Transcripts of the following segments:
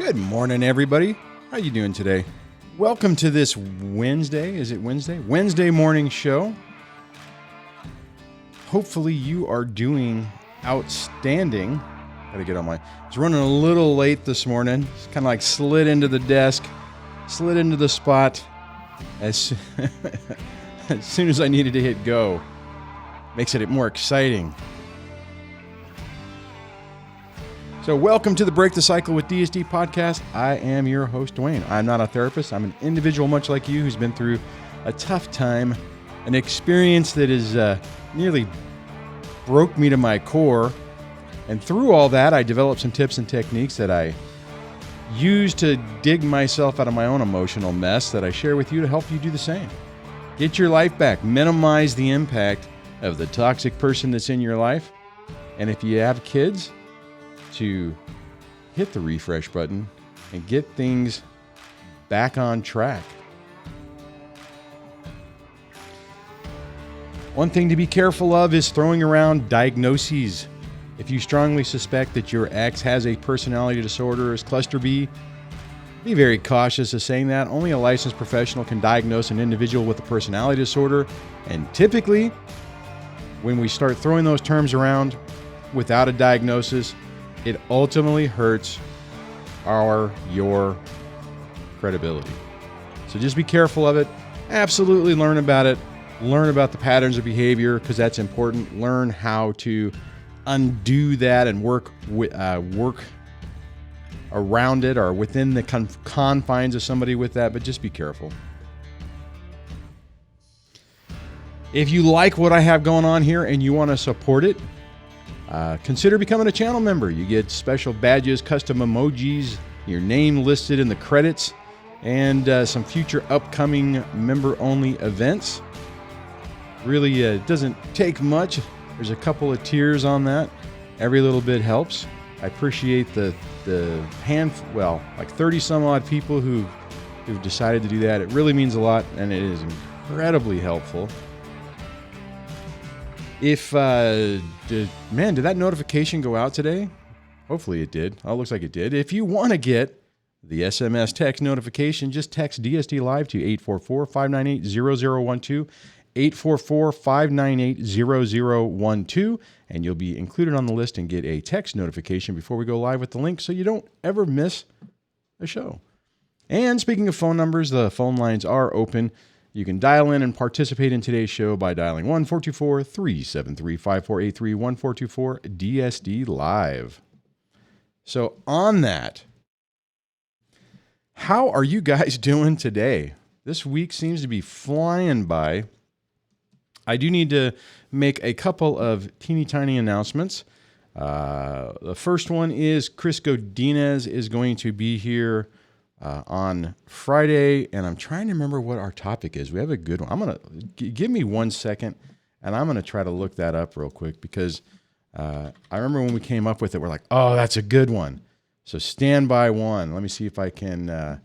Good morning, everybody. How you doing today? Welcome to this Wednesday. Is it Wednesday? Wednesday morning show. Hopefully you are doing outstanding. Gotta get on my... I was running a little late this morning. Just kind of like slid into the desk, slid into the spot as soon as I needed to hit go. Makes it more exciting. So welcome to the Break the Cycle with DSD podcast. I am your host, Duane. I'm not a therapist. I'm an individual much like you who's been through a tough time, an experience that is nearly broke me to my core. And through all that, I developed some tips and techniques that I use to dig myself out of my own emotional mess that I share with you to help you do the same. Get your life back. Minimize the impact of the toxic person that's in your life. And if you have kids, to hit the refresh button and get things back on track. One thing to be careful of is throwing around diagnoses. If you strongly suspect that your ex has a personality disorder or is cluster B, be very cautious of saying that. Only a licensed professional can diagnose an individual with a personality disorder. And typically, when we start throwing those terms around without a diagnosis, it ultimately hurts your credibility. So just be careful of it. Absolutely learn about it. Learn about the patterns of behavior because that's important. Learn how to undo that and work around it or within the confines of somebody with that, but just be careful. If you like what I have going on here and you want to support it, consider becoming a channel member. You get special badges, custom emojis, your name listed in the credits, and some future upcoming member-only events. Really, it doesn't take much. There's a couple of tiers on that. Every little bit helps. I appreciate the like 30 some odd people who've decided to do that. It really means a lot, and it is incredibly helpful. If, did that notification go out today? Hopefully it did. Oh, it looks like it did. If you want to get the SMS text notification, just text DSDLIVE to 844-598-0012, 844-598-0012, and you'll be included on the list and get a text notification before we go live with the link so you don't ever miss a show. And speaking of phone numbers, the phone lines are open. You can dial in and participate in today's show by dialing 1-424-373-5483, 1424-DSD-LIVE. So on that, how are you guys doing today? This week seems to be flying by. I do need to make a couple of teeny tiny announcements. The first one is Chris Godinez is going to be here on Friday, and I'm trying to remember what our topic is. We have a good one. I'm going to give me 1 second, and I'm going to try to look that up real quick because I remember when we came up with it, we're like, oh, that's a good one. So stand by one. Let me see if I can I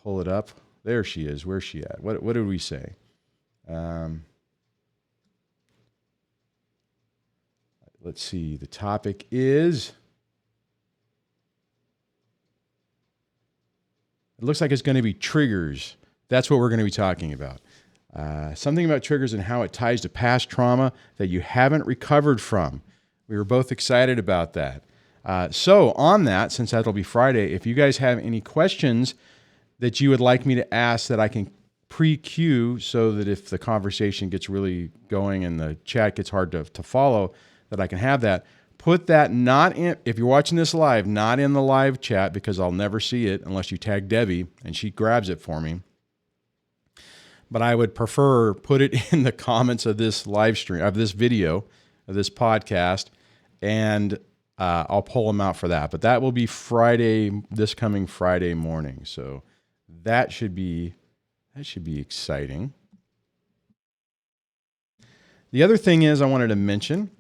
pull it up. There she is. Where's she at? What did we say? Let's see. The topic is... It looks like it's going to be triggers. That's what we're going to be talking about. Something about triggers and how it ties to past trauma that you haven't recovered from. We were both excited about that. So on that, since that'll be Friday, if you guys have any questions that you would like me to ask that I can pre-queue so that if the conversation gets really going and the chat gets hard to follow, that I can have that. Put that not in, if you're watching this live, not in the live chat because I'll never see it unless you tag Debbie and she grabs it for me. But I would prefer put it in the comments of this live stream, of this video, of this podcast, and I'll pull them out for that. But that will be Friday, this coming Friday morning. So that should be exciting. The other thing is I wanted to mention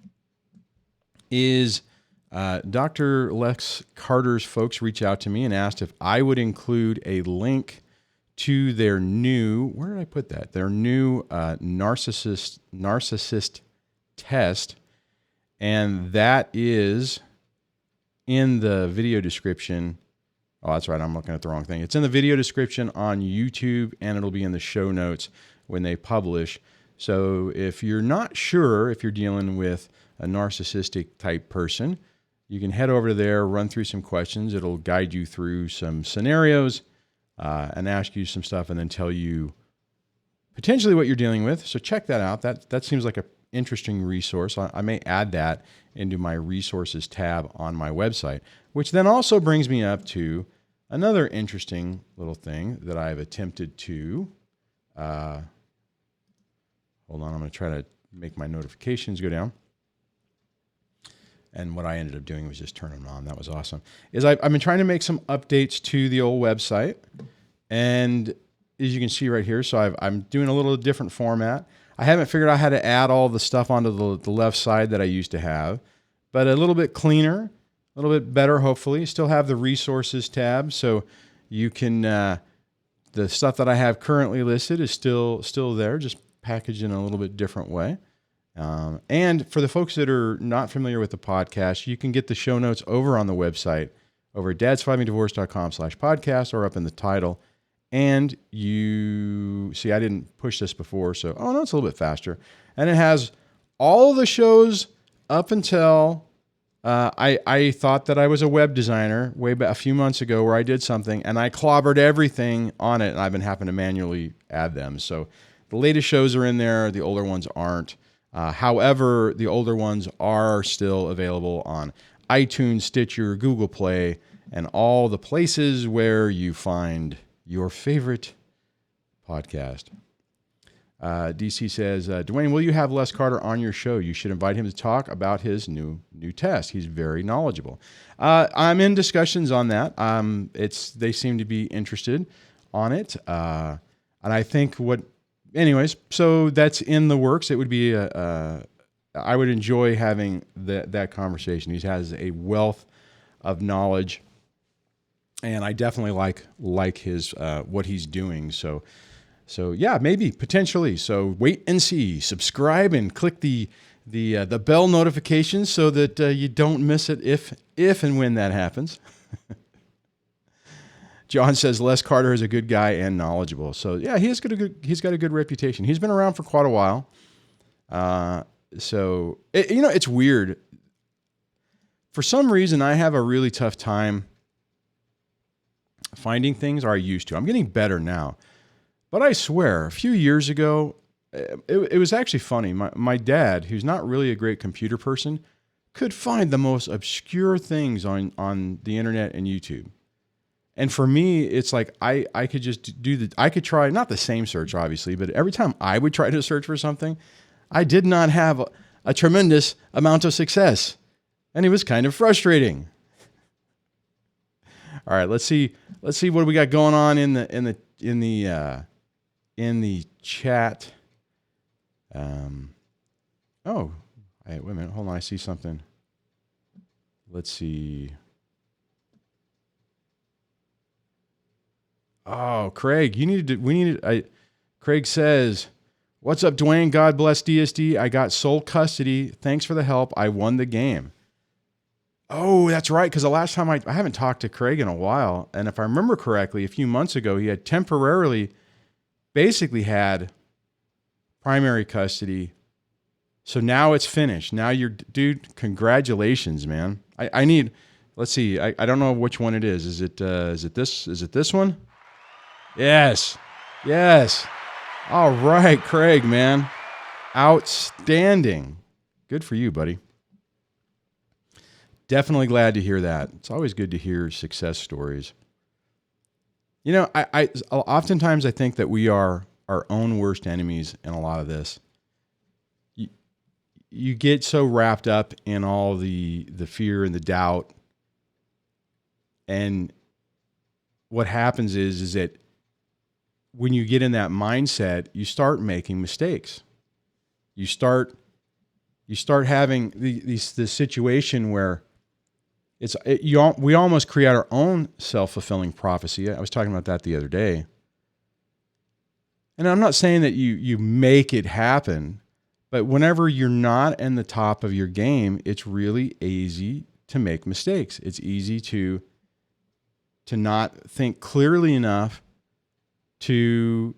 is Dr. Lex Carter's folks reached out to me and asked if I would include a link to their new, where did I put that? Their new narcissist test. And that is in the video description. Oh, that's right. I'm looking at the wrong thing. It's in the video description on YouTube, and it'll be in the show notes when they publish. So if you're not sure if you're dealing with a narcissistic type person, you can head over there, run through some questions. It'll guide you through some scenarios and ask you some stuff, and then tell you potentially what you're dealing with. So check that out. That seems like an interesting resource. I may add that into my resources tab on my website, which then also brings me up to another interesting little thing that I've attempted to, hold on, I'm going to try to make my notifications go down. And what I ended up doing was just turn them on. That was awesome. I've been trying to make some updates to the old website. And as you can see right here, so I'm doing a little different format. I haven't figured out how to add all the stuff onto the left side that I used to have, but a little bit cleaner, a little bit better, hopefully. Still have the resources tab, so you can, the stuff that I have currently listed is still there, just packaged in a little bit different way. And for the folks that are not familiar with the podcast, you can get the show notes over on the website over at dadsurvivingdivorce.com/podcast, or up in the title. And you see, I didn't push this before, so, oh no, it's a little bit faster. And it has all the shows up until, I thought that I was a web designer way back a few months ago, where I did something and I clobbered everything on it, and I've been having to manually add them. So the latest shows are in there, the older ones aren't. However, the older ones are still available on iTunes, Stitcher, Google Play, and all the places where you find your favorite podcast. DC says, Duane, will you have Les Carter on your show? You should invite him to talk about his new test. He's very knowledgeable. I'm in discussions on that. They seem to be interested on it. And I think anyways, so that's in the works. It would be I would enjoy having that conversation. He has a wealth of knowledge, and I definitely like his what he's doing. So yeah, maybe potentially. So wait and see. Subscribe and click the bell notifications so that you don't miss it if and when that happens. John says Les Carter is a good guy and knowledgeable. So yeah, he's got a good reputation. He's been around for quite a while. It's weird. For some reason, I have a really tough time finding things, or I used to. I'm getting better now. But I swear, a few years ago, it was actually funny. My dad, who's not really a great computer person, could find the most obscure things on the internet and YouTube. And for me, it's like I could just I could try, not the same search, obviously, but every time I would try to search for something, I did not have a tremendous amount of success. And it was kind of frustrating. All right, let's see what we got going on in the chat. Wait a minute, hold on, I see something. Let's see. Oh, Craig, Craig says, "What's up, Duane? God bless DSD. I got sole custody. Thanks for the help. I won the game." Oh, that's right. Because the last time I haven't talked to Craig in a while. And if I remember correctly, a few months ago, he had temporarily basically had primary custody. So now it's finished. Now dude, congratulations, man. Let's see. I don't know which one it is. Is it this one? Yes. All right, Craig, man. Outstanding. Good for you, buddy. Definitely glad to hear that. It's always good to hear success stories. You know, I oftentimes I think that we are our own worst enemies in a lot of this. You get so wrapped up in all the fear and the doubt. And what happens is that when you get in that mindset, you start making mistakes. You start having this situation where we almost create our own self-fulfilling prophecy. I was talking about that the other day. And I'm not saying that you make it happen, but whenever you're not in the top of your game, it's really easy to make mistakes. It's easy to not think clearly enough to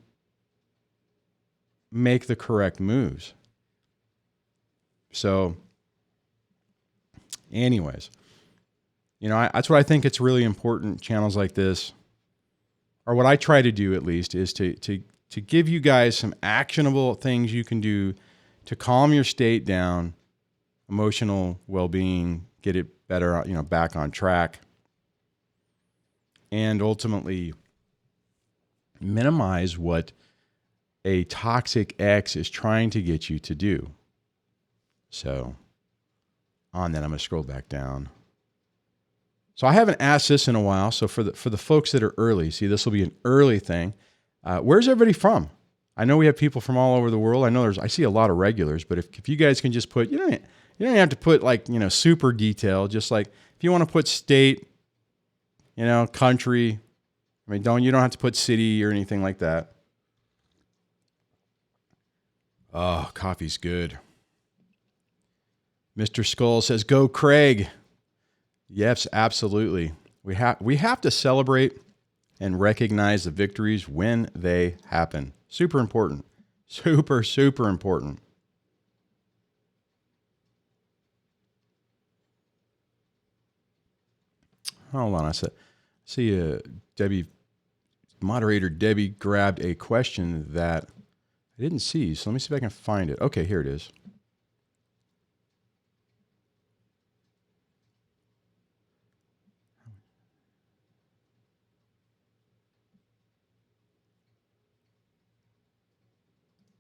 make the correct moves. So anyways, that's what I think it's really important. Channels like this, or what I try to do at least, is to give you guys some actionable things you can do to calm your state down, emotional well-being, get it better, back on track, and ultimately minimize what a toxic ex is trying to get you to do. So on that, I'm going to scroll back down. So I haven't asked this in a while. So for the folks that are early, see, this will be an early thing. Where's everybody from? I know we have people from all over the world. I see a lot of regulars, but if you guys can just put, you don't have to put super detail. Just like if you want to put state, country. You don't have to put city or anything like that. Oh, coffee's good. Mr. Skull says, "Go Craig." Yes, absolutely. We have to celebrate and recognize the victories when they happen. Super important. Super, super important. Hold on, see moderator Debbie grabbed a question that I didn't see, so let me see if I can find it. Okay, here it is.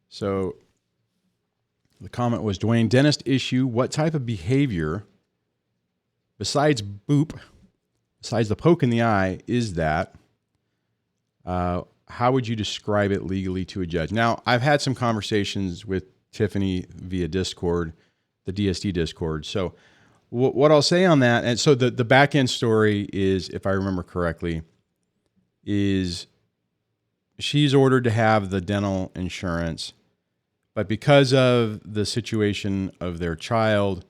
So the comment was, Duane, dentist issue, what type of behavior besides the poke in the eye is that? How would you describe it legally to a judge? Now, I've had some conversations with Tiffany via Discord, the DSD Discord. So what I'll say on that, and so the back end story is, if I remember correctly, is she's ordered to have the dental insurance, but because of the situation of their child,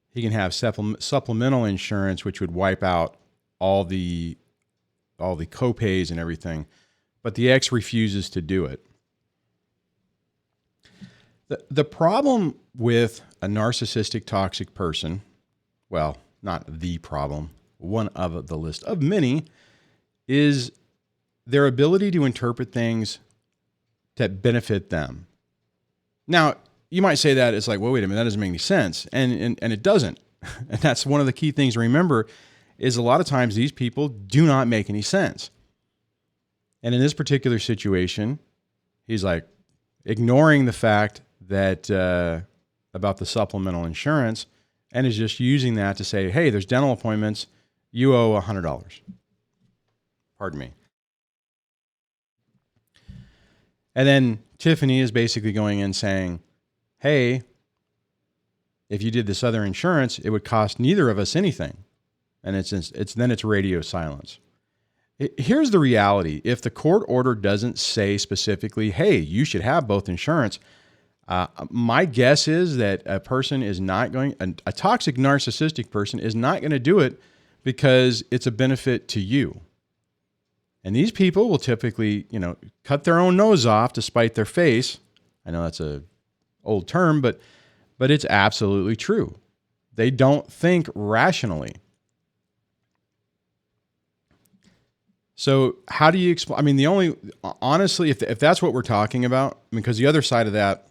he can have supplemental insurance, which would wipe out all the copays and everything. But the ex refuses to do it. The problem with a narcissistic, toxic person, well, not the problem, one of the list of many, is their ability to interpret things that benefit them. Now, you might say that it's like, well, wait a minute, that doesn't make any sense. And it doesn't. And that's one of the key things to remember, is a lot of times these people do not make any sense. And in this particular situation, he's like ignoring the fact that about the supplemental insurance, and is just using that to say, hey, there's dental appointments, you owe $100. Pardon me. And then Tiffany is basically going in saying, hey, if you did this other insurance, it would cost neither of us anything. And it's radio silence. Here's the reality. If the court order doesn't say specifically, hey, you should have both insurance, my guess is that a toxic narcissistic person is not going to do it because it's a benefit to you. And these people will typically, cut their own nose off to spite their face. I know that's an old term, but it's absolutely true. They don't think rationally. So how do you explain? Honestly, if that's what we're talking about, because the other side of that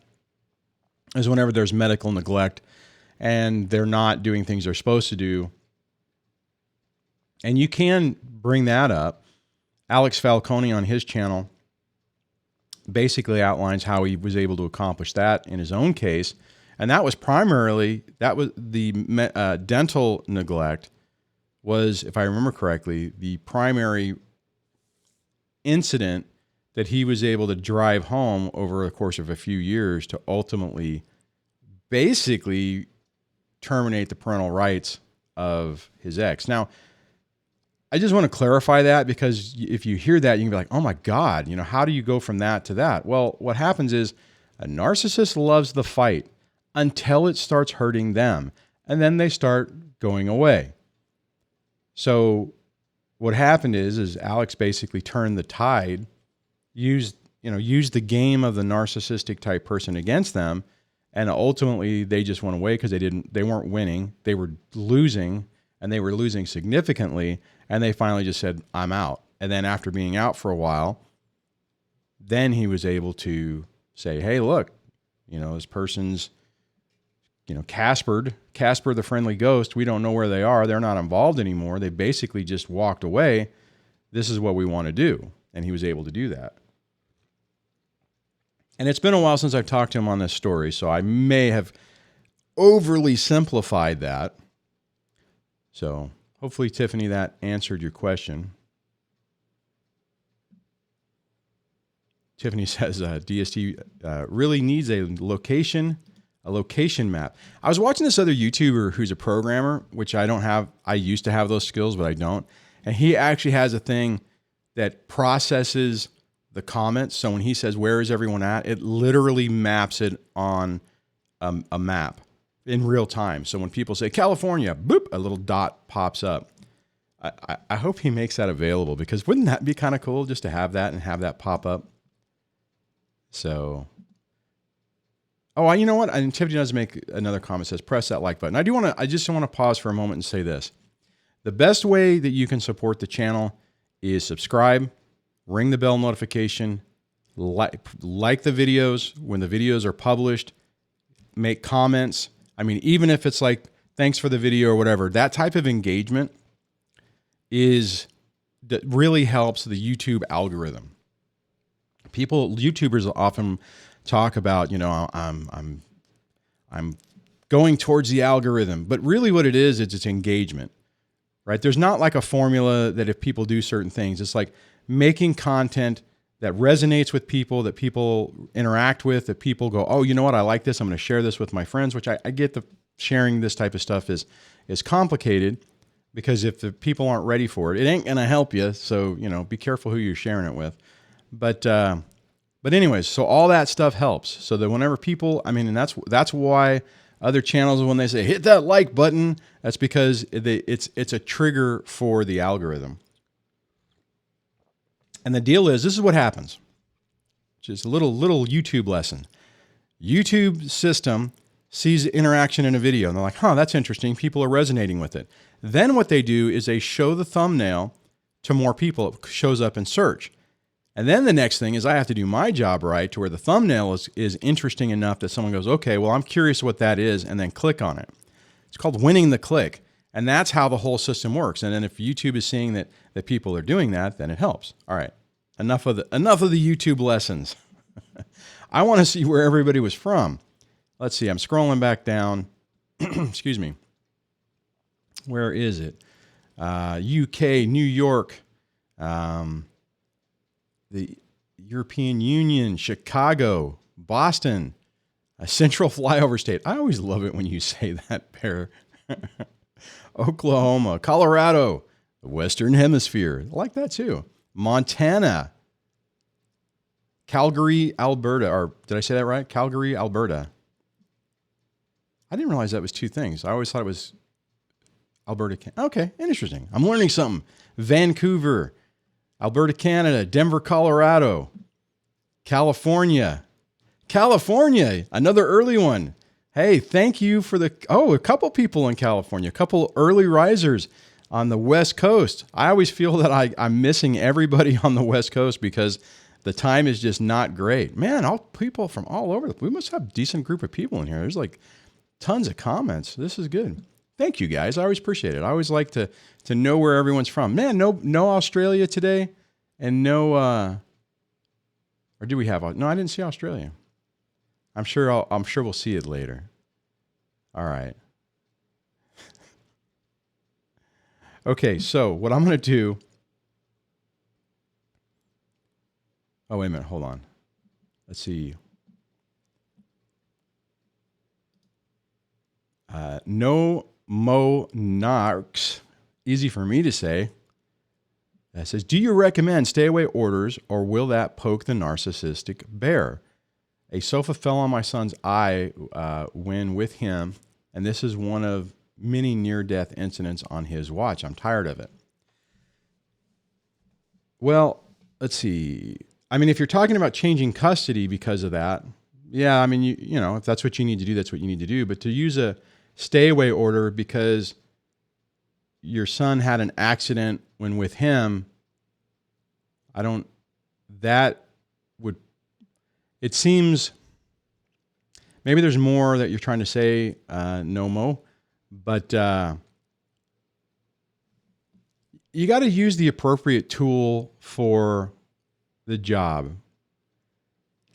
is whenever there's medical neglect and they're not doing things they're supposed to do. And you can bring that up. Alex Falcone on his channel basically outlines how he was able to accomplish that in his own case. And that was the dental neglect was, if I remember correctly, the primary incident that he was able to drive home over the course of a few years to ultimately basically terminate the parental rights of his ex. Now, I just want to clarify that, because if you hear that, you can be like, oh my God, how do you go from that to that? Well, what happens is a narcissist loves the fight until it starts hurting them. And then they start going away. So what happened is Alex basically turned the tide, used the game of the narcissistic type person against them, and ultimately they just went away because they weren't winning, they were losing, and they were losing significantly, and they finally just said, I'm out. And then after being out for a while, then he was able to say, hey, look, this person's, Casper the friendly ghost, we don't know where they are. They're not involved anymore. They basically just walked away. This is what we want to do. And he was able to do that. And it's been a while since I've talked to him on this story, so I may have overly simplified that. So hopefully, Tiffany, that answered your question. Tiffany says DST really needs a location map. I was watching this other YouTuber who's a programmer, which I don't have. I used to have those skills, but I don't. And he actually has a thing that processes the comments. So when he says, where is everyone at? It literally maps it on a map in real time. So when people say California, boop, a little dot pops up. I hope he makes that available, because wouldn't that be kind of cool just to have that and have that pop up? So, you know what? And Tiffany does make another comment, says, press that like button. I just want to pause for a moment and say this. The best way that you can support the channel is subscribe, ring the bell notification, like the videos when the videos are published, make comments. I mean, even if it's like, thanks for the video or whatever, that type of engagement that really helps the YouTube algorithm. YouTubers often talk about, I'm going towards the algorithm, but really what it is, it's engagement, right? There's not like a formula that if people do certain things, it's like making content that resonates with people, that people interact with, that people go, oh, you know what? I like this. I'm going to share this with my friends, which I get the sharing this type of stuff is complicated, because if the people aren't ready for it, it ain't going to help you. So, be careful who you're sharing it with. But anyways, so all that stuff helps. So that whenever people, and that's why other channels, when they say hit that like button, that's because it's a trigger for the algorithm. And the deal is, this is what happens. Just a little YouTube lesson. YouTube system sees interaction in a video and they're like, that's interesting. People are resonating with it. Then what they do is they show the thumbnail to more people. It shows up in search. And then the next thing is I have to do my job right to where the thumbnail is interesting enough that someone goes, okay, well, I'm curious what that is, and then click on it. It's called winning the click. And that's how the whole system works. And then if YouTube is seeing that people are doing that, then it helps. All right, enough of the YouTube lessons. I want to see where everybody was from. Let's see, I'm scrolling back down. Excuse me. Where is it? UK, New York, the European Union, Chicago, Boston, a central flyover state. I always love it when you say that, Bear. Oklahoma, Colorado, the Western Hemisphere. I like that too. Montana, Calgary, Alberta, or did I say that right? Calgary, Alberta. I didn't realize that was two things. I always thought it was Alberta. Okay, interesting. I'm learning something. Vancouver, Alberta, Canada, Denver, Colorado, California, another early one. Hey, thank you for a couple people in California, a couple early risers on the West Coast. I always feel that I'm missing everybody on the West Coast because the time is just not great. Man, all people from all over. We must have a decent group of people in here. There's like tons of comments. This is good. Thank you, guys. I always appreciate it. I always like to know where everyone's from. Man, no Australia today, and no, or do we have? No, I didn't see Australia. I'm sure we'll see it later. All right. Okay, so what I'm going to do. Oh, wait a minute. Hold on. Let's see. No Mo Narcs, easy for me to say. That says, do you recommend stay away orders, or will that poke the narcissistic bear? A sofa fell on my son's eye when with him, and this is one of many near-death incidents on his watch. I'm tired of it. Well, let's see. I mean, if you're talking about changing custody because of that, yeah, I mean, you know, if that's what you need to do, that's what you need to do. But to use a stay away order because your son had an accident when with him, it seems maybe there's more that you're trying to say, Nomo, but you got to use the appropriate tool for the job.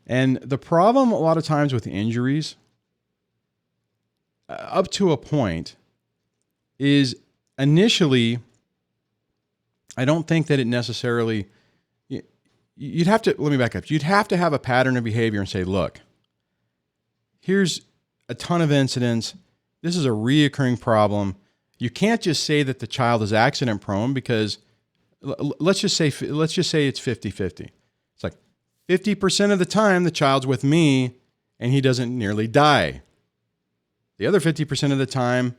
And the problem a lot of times with injuries, up to a point, is initially, I don't think that it necessarily, you'd have to, let me back up. You'd have to have a pattern of behavior and say, look, here's a ton of incidents. This is a reoccurring problem. You can't just say that the child is accident prone because let's just say it's 50-50. It's like 50% of the time the child's with me and he doesn't nearly die. The other 50% of the time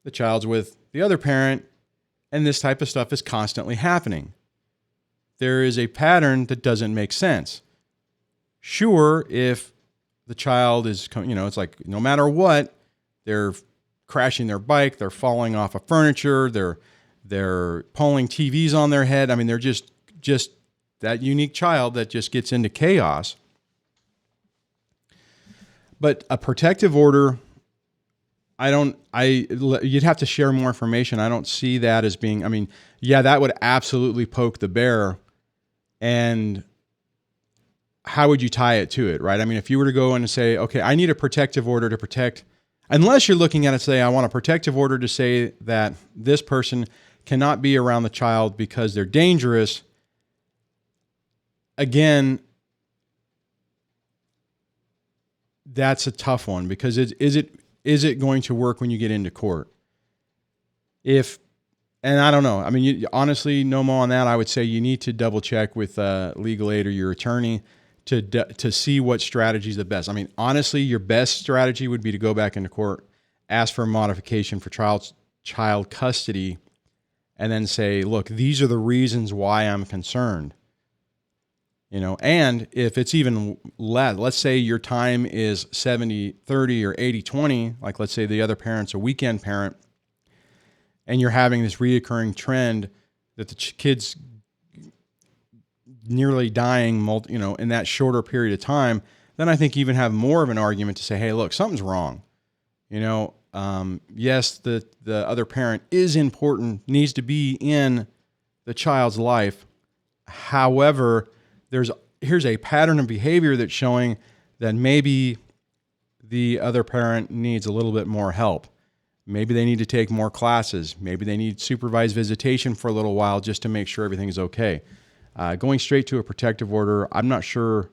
the child's with the other parent and this type of stuff is constantly happening. There is a pattern that doesn't make sense. Sure, if the child is, it's like no matter what, they're crashing their bike, they're falling off of furniture, they're pulling TVs on their head. I mean, they're just that unique child that just gets into chaos. But a protective order, you'd have to share more information. I don't see that as being, I mean, yeah, that would absolutely poke the bear. And how would you tie it to it, right? I mean, if you were to go in and say, okay, I need a protective order to protect, unless you're looking at it, say, I want a protective order to say that this person cannot be around the child because they're dangerous. Again, that's a tough one because is it going to work when you get into court? And I don't know. I mean, honestly, no more on that. I would say you need to double check with legal aid or your attorney to see what strategy is the best. I mean, honestly, your best strategy would be to go back into court, ask for a modification for child custody, and then say, look, these are the reasons why I'm concerned. And if it's even less, let's say your time is 70-30 or 80-20, like let's say the other parent's a weekend parent, and you're having this reoccurring trend that the kid's nearly dying, in that shorter period of time, then I think you even have more of an argument to say, hey, look, something's wrong. Yes, the other parent is important, needs to be in the child's life. However, here's a pattern of behavior that's showing that maybe the other parent needs a little bit more help. Maybe they need to take more classes. Maybe they need supervised visitation for a little while just to make sure everything's okay. Going straight to a protective order, I'm not sure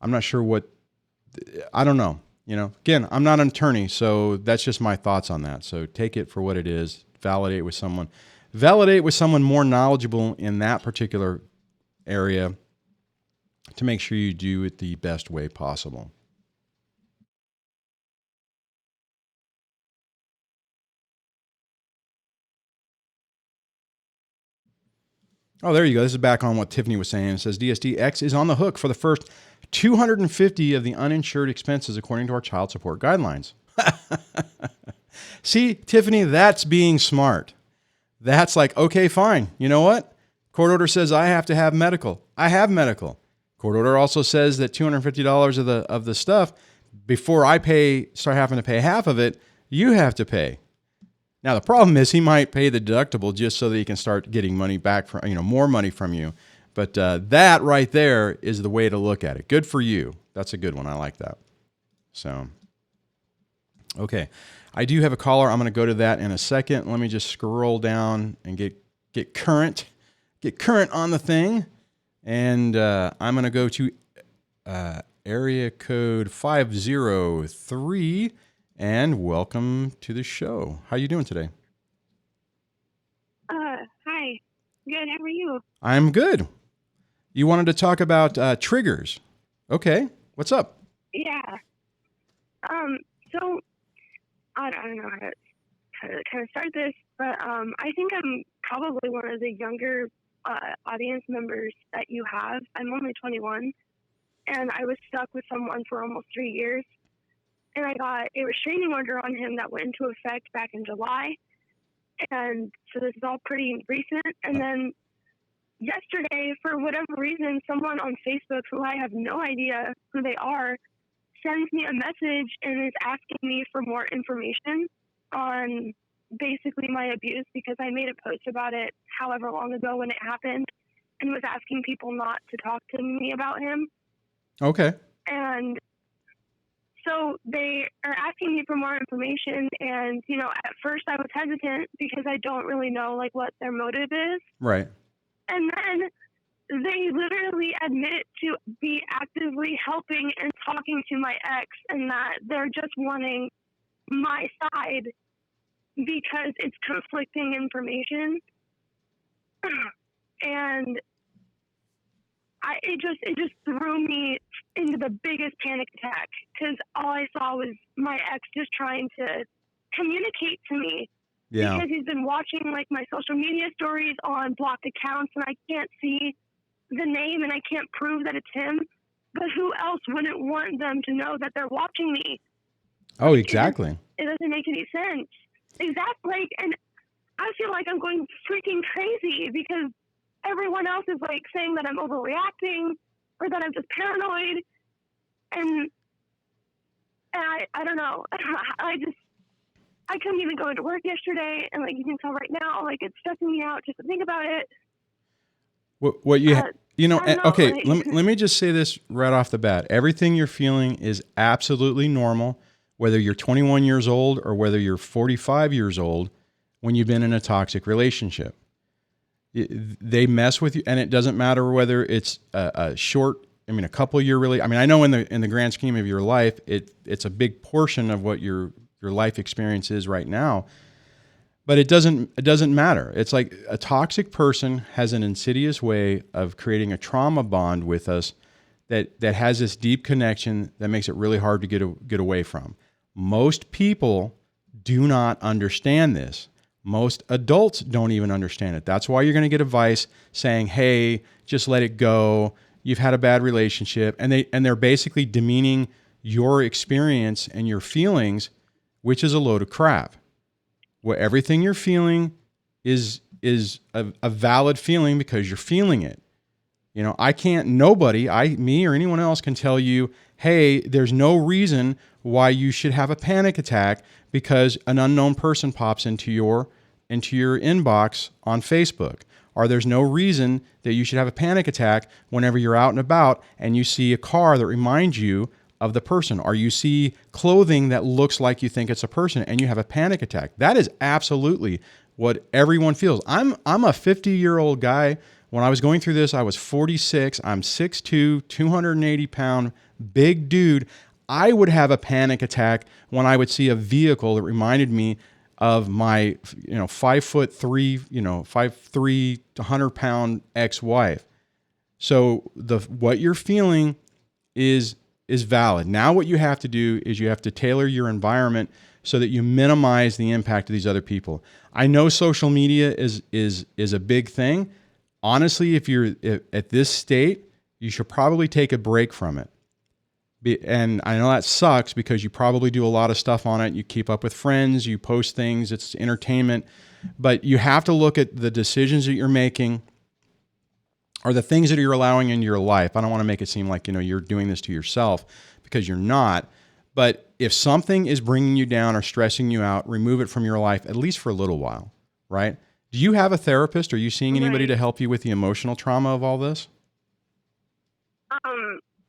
what, I don't know. Again, I'm not an attorney, so that's just my thoughts on that. So take it for what it is. Validate with someone more knowledgeable in that particular area to make sure you do it the best way possible. Oh, there you go. This is back on what Tiffany was saying. It says DSDX is on the hook for the first 250 of the uninsured expenses according to our child support guidelines. See, Tiffany, that's being smart. That's like, okay, fine. You know what? Court order says I have to have medical. I have medical. Court order also says that $250 of the stuff, before I start having to pay half of it, you have to pay. Now, the problem is he might pay the deductible just so that he can start getting money back from, more money from you. But that right there is the way to look at it. Good for you. That's a good one. I like that. So, okay. I do have a caller. I'm going to go to that in a second. Let me just scroll down and get current on the thing. And I'm going to go to area code 503. And welcome to the show. How are you doing today? Hi. Good. How are you? I'm good. You wanted to talk about triggers. Okay. What's up? Yeah. So don't know how to kind of start this, but I think I'm probably one of the younger audience members that you have. I'm only 21, and I was stuck with someone for almost 3 years, and I got a restraining order on him that went into effect back in July, and so this is all pretty recent. And then yesterday, for whatever reason, someone on Facebook who I have no idea who they are sends me a message and is asking me for more information on basically my abuse, because I made a post about it however long ago when it happened, and was asking people not to talk to me about him. Okay. And so they are asking me for more information, and, you know, at first I was hesitant because I don't really know, like, what their motive is. Right. And then they literally admit to be actively helping and talking to my ex, and that they're just wanting my side because it's conflicting information. And it just threw me into the biggest panic attack, because all I saw was my ex just trying to communicate to me. Yeah. Because he's been watching, like, my social media stories on blocked accounts, and I can't see the name and I can't prove that it's him. But who else wouldn't want them to know that they're watching me? Oh, exactly. It doesn't make any sense. Exactly. And I feel like I'm going freaking crazy because everyone else is, like, saying that I'm overreacting or that I'm just paranoid. And I don't know. I couldn't even go into work yesterday, and, like, you can tell right now, like, it's stressing me out just to think about it. What you know, okay, like, let me just say this right off the bat. Everything you're feeling is absolutely normal, whether you're 21 years old or whether you're 45 years old when you've been in a toxic relationship. They mess with you, and it doesn't matter whether it's a couple year I know in the grand scheme of your life, it's a big portion of what your life experience is right now, but it doesn't matter. It's like a toxic person has an insidious way of creating a trauma bond with us that has this deep connection that makes it really hard to get away from. Most people do not understand this. Most adults don't even understand it. That's why you're going to get advice saying, "Hey, just let it go. You've had a bad relationship," and they're basically demeaning your experience and your feelings, which is a load of crap. Well, everything you're feeling is a valid feeling because you're feeling it. You know, nobody, me or anyone else can tell you, hey, there's no reason why you should have a panic attack because an unknown person pops into your inbox on Facebook. Or there's no reason that you should have a panic attack whenever you're out and about and you see a car that reminds you of the person, or you see clothing that looks like you think it's a person and you have a panic attack. That is absolutely what everyone feels. I'm a 50-year-old guy. When I was going through this, I was 46. I'm 6'2", 280-pound, big dude. I would have a panic attack when I would see a vehicle that reminded me of my, 5'3", 5'3", 100-pound ex-wife. So what you're feeling is valid. Now what you have to do is you have to tailor your environment so that you minimize the impact of these other people. I know social media is a big thing. Honestly, if you're at this state, you should probably take a break from it. And I know that sucks because you probably do a lot of stuff on it. You keep up with friends, you post things, it's entertainment, but you have to look at the decisions that you're making or the things that you're allowing into your life. I don't want to make it seem like, you're doing this to yourself, because you're not. But if something is bringing you down or stressing you out, remove it from your life, at least for a little while, right? Do you have a therapist? Are you seeing anybody to help you with the emotional trauma of all this?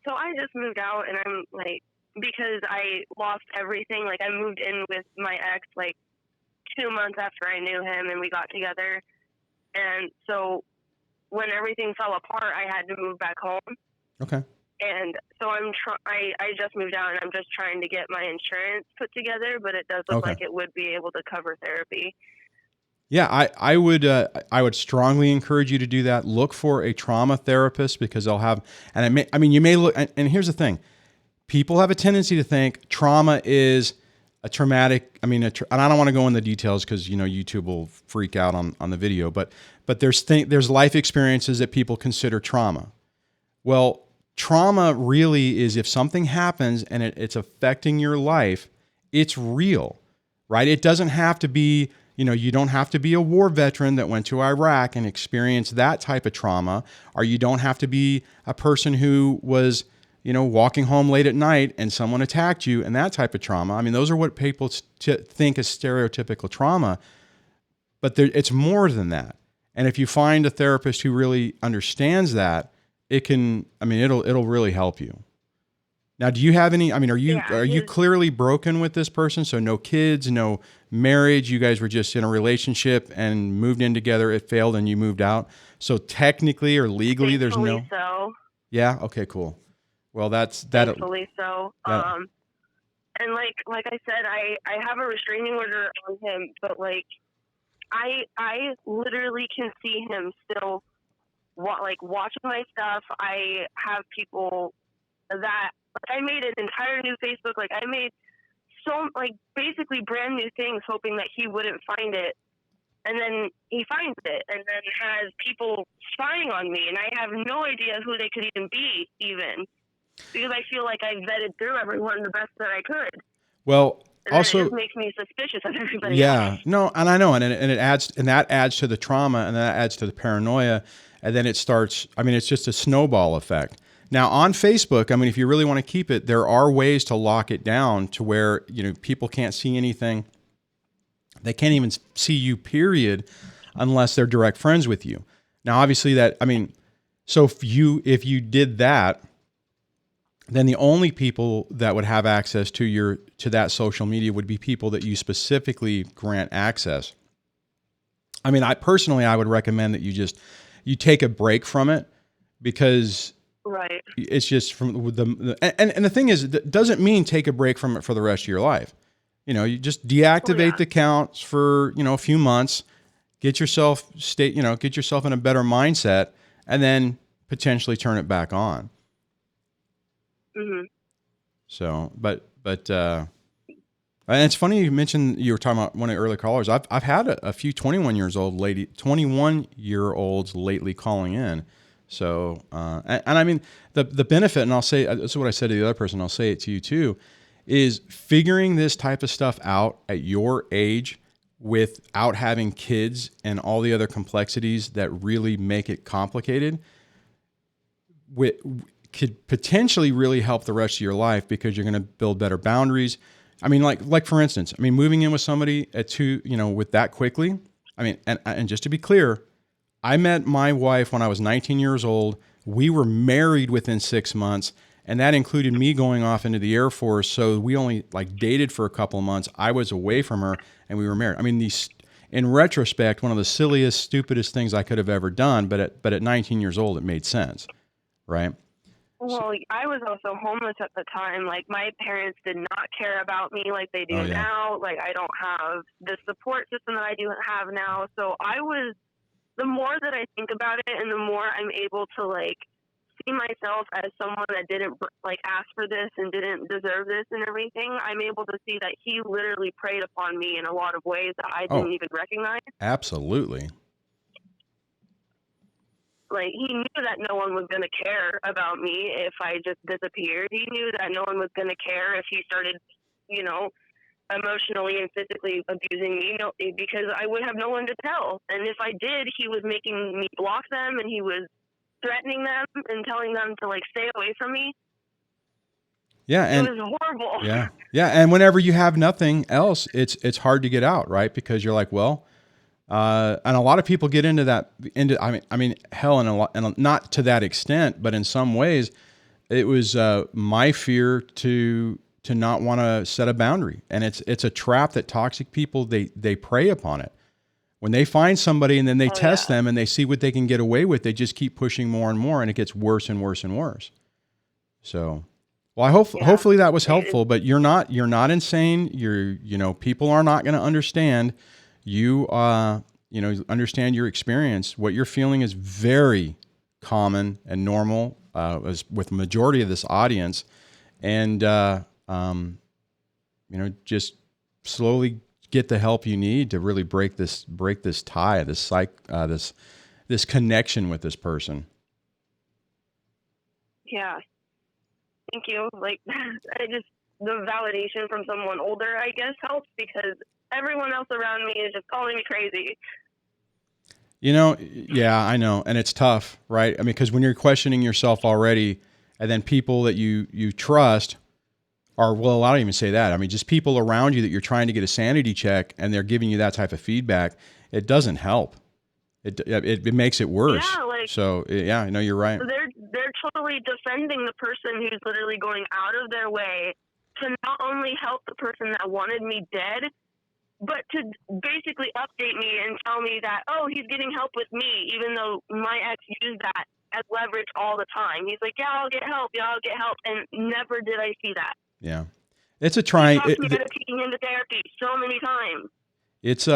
So I just moved out, and I'm, like, because I lost everything. Like, I moved in with my ex, like, 2 months after I knew him, and we got together. And so when everything fell apart, I had to move back home. Okay. And so I just moved out, and I'm just trying to get my insurance put together, but it does look like it would be able to cover therapy. Yeah, I would strongly encourage you to do that. Look for a trauma therapist, because they'll have, you may look, and here's the thing. People have a tendency to think trauma is a traumatic, I mean, and I don't want to go into the details because, you know, YouTube will freak out on the video, but there's life experiences that people consider trauma. Well, trauma really is if something happens and it's affecting your life, it's real, right? It doesn't have to be, you know, you don't have to be a war veteran that went to Iraq and experienced that type of trauma, or you don't have to be a person who was, you know, walking home late at night and someone attacked you and that type of trauma. I mean, those are what people think is stereotypical trauma, but it's more than that. And if you find a therapist who really understands that, it can, I mean, it'll really help you. Now, do you have any, I mean, are you clearly broken with this person? So no kids, no marriage, you guys were just in a relationship and moved in together, it failed and you moved out. So technically or legally, there's no. So. Yeah. Okay, cool. Well, that. Thankfully so. And like I said, I have a restraining order on him, but like, I literally can see him still watching my stuff. I have people that, like, I made an entire new Facebook. Like, I made basically brand new things, hoping that he wouldn't find it. And then he finds it and then has people spying on me. And I have no idea who they could even be, because I feel like I vetted through everyone the best that I could. Well, and also, it just makes me suspicious of everybody. Yeah, else. no, and I know, and that adds to the trauma, and that adds to the paranoia, and then it starts. I mean, it's just a snowball effect. Now on Facebook, I mean, if you really want to keep it, there are ways to lock it down to where, you know, people can't see anything. They can't even see you, period, unless they're direct friends with you. Now, obviously, so if you did that, then the only people that would have access to that social media would be people that you specifically grant access. I mean, I would recommend that you take a break from it, because right, it's just from and the thing is, that doesn't mean take a break from it for the rest of your life. You know, you just deactivate the accounts for, you know, a few months, get yourself in a better mindset, and then potentially turn it back on. Mm-hmm. So, but and it's funny you mentioned, you were talking about one of the early callers. I've had a few 21-year-olds lately calling in. So, and I mean, the benefit, and I'll say, this is what I said to the other person, I'll say it to you too, is figuring this type of stuff out at your age without having kids and all the other complexities that really make it complicated could potentially really help the rest of your life, because you're going to build better boundaries. I mean, like for instance, I mean, moving in with somebody with that quickly. I mean, and just to be clear, I met my wife when I was 19 years old. We were married within 6 months, and that included me going off into the Air Force. So we only dated for a couple of months. I was away from her and we were married. I mean, in retrospect, one of the silliest, stupidest things I could have ever done, but at 19 years old, it made sense. Right. Well, I was also homeless at the time. Like, my parents did not care about me like they do now. Like, I don't have the support system that I do have now. So the more that I think about it, and the more I'm able to see myself as someone that didn't ask for this and didn't deserve this and everything, I'm able to see that he literally preyed upon me in a lot of ways that I didn't even recognize. Absolutely. He knew that no one was going to care about me if I just disappeared. He knew that no one was going to care if he started, emotionally and physically abusing me, because I would have no one to tell. And if I did, he was making me block them, and he was threatening them and telling them to stay away from me. Yeah, and it was horrible. Yeah, and whenever you have nothing else, it's hard to get out, right? Because you're like, well. And a lot of people get into that. I mean, hell, and not to that extent, but in some ways, it was my fear to not want to set a boundary, and it's a trap that toxic people they prey upon it. When they find somebody and then they test them and they see what they can get away with, they just keep pushing more and more, and it gets worse and worse and worse. So, well, hopefully that was helpful. But you're not insane. People are not going to understand. You understand your experience. What you're feeling is very common and normal as with the majority of this audience. And, just slowly get the help you need to really break this tie, this connection with this person. Yeah. Thank you. Like, the validation from someone older, I guess, helps, because everyone else around me is just calling me crazy. Yeah, I know. And it's tough, right? I mean, because when you're questioning yourself already, and then people that you trust are, well, I don't even say that. I mean, just people around you that you're trying to get a sanity check, and they're giving you that type of feedback, it doesn't help. It makes it worse. Yeah, like, so yeah, I know you're right. They're totally defending the person who's literally going out of their way to not only help the person that wanted me dead, but to basically update me and tell me that, oh, he's getting help with me, even though my ex used that as leverage all the time. He's like, yeah, I'll get help. Yeah, I'll get help. And never did I see that. Yeah. It's a trying. He talked me into taking him to therapy so many times. It's